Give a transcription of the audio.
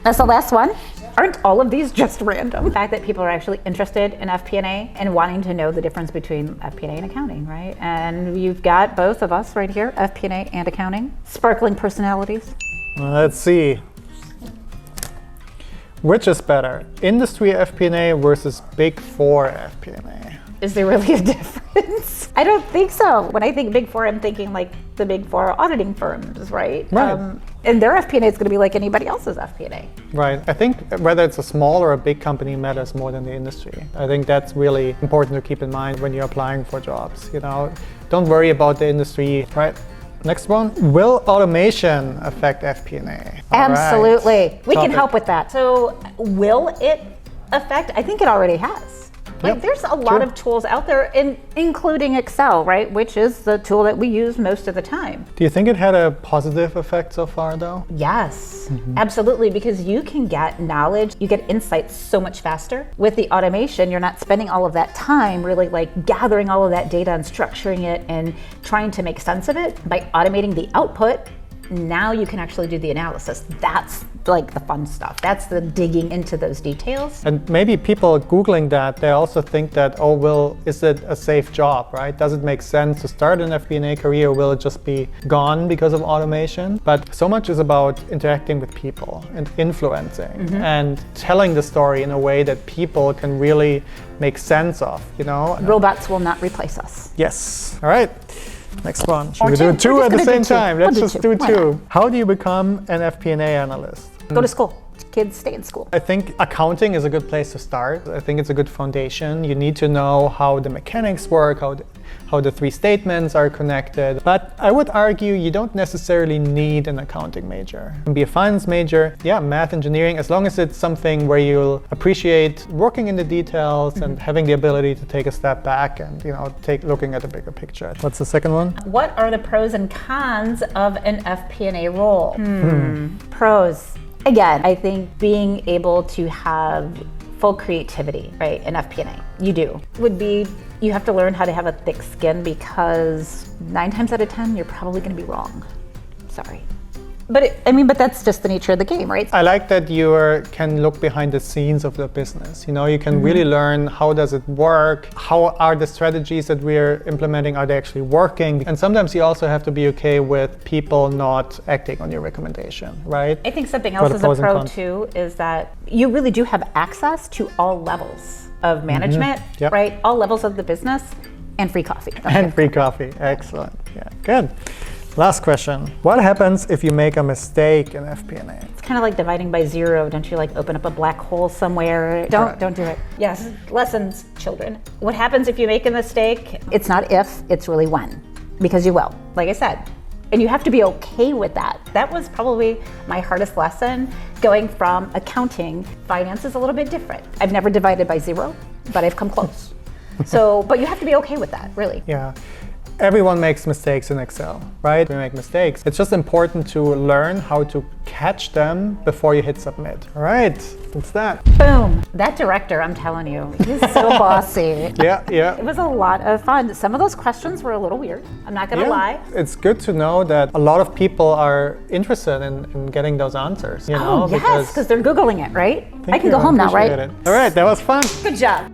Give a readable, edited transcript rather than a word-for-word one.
That's the last one. Aren't all of these just random? The fact that people are actually interested in FP&A and wanting to know the difference between FP&A and accounting, right? And you've got both of us right here, FP&A and accounting. Sparkling personalities. Let's see. Which is better, industry FP&A versus Big Four FP&A? Is there really a difference? I don't think so. When I think Big Four, I'm thinking like the Big Four auditing firms, right? Right. And their FP&A is going to be like anybody else's FP&A. Right. I think whether it's a small or a big company matters more than the industry. I think that's really important to keep in mind when you're applying for jobs. Don't worry about the industry, right? Next one. Will automation affect FP&A? Absolutely. Right. We can help with that. So will it affect? I think it already has. Like, there's a lot of tools out there, including Excel, right? Which is the tool that we use most of the time. Do you think it had a positive effect so far, though? Yes, absolutely, because you can get knowledge, you get insights so much faster. With the automation, you're not spending all of that time really like gathering all of that data and structuring it and trying to make sense of it. By automating the output, now you can actually do the analysis. That's like the fun stuff. That's the digging into those details. And maybe people Googling that, they also think that, oh, well, is it a safe job, right? Does it make sense to start an FP&A career, or will it just be gone because of automation? But so much is about interacting with people and influencing and telling the story in a way that people can really make sense of, Robots will not replace us. Yes. All right. Next one. Should Or we do two. two We're at the just gonna same do two. time? We'll Let's do just two. do Why two. How do you become an FP&A analyst? Go to school. Kids stay in school. I think accounting is a good place to start. I think it's a good foundation. You need to know how the mechanics work, how the three statements are connected. But I would argue you don't necessarily need an accounting major. You can be a finance major, math, engineering, as long as it's something where you'll appreciate working in the details and having the ability to take a step back and looking at the bigger picture. What's the second one? What are the pros and cons of an FP&A role? Pros. Again, I think being able to have full creativity, right, in FP&A, you do, would be you have to learn how to have a thick skin, because 9 times out of 10, you're probably going to be wrong. Sorry. But but that's just the nature of the game, right? I like that you can look behind the scenes of the business. You can really learn how does it work, how are the strategies that we're implementing, are they actually working? And sometimes you also have to be okay with people not acting on your recommendation, right? I think something else is a pro too is that you really do have access to all levels of management, right? All levels of the business, and free coffee. And free coffee, excellent. Yeah, good. Last question. What happens if you make a mistake in FP&A? It's kind of like dividing by zero. Don't you open up a black hole somewhere? Don't do it. Yes, lessons, children. What happens if you make a mistake? It's not if, it's really when, because you will, like I said. And you have to be okay with that. That was probably my hardest lesson, going from accounting. Finance is a little bit different. I've never divided by zero, but I've come close. But you have to be okay with that, really. Yeah. Everyone makes mistakes in Excel, right? We make mistakes. It's just important to learn how to catch them before you hit submit. All right, that's that. Boom. That director, I'm telling you, he's so bossy. Yeah. It was a lot of fun. Some of those questions were a little weird. I'm not going to lie. It's good to know that a lot of people are interested in getting those answers. Yes, because they're Googling it, right? I can go home now, right? All right, that was fun. Good job.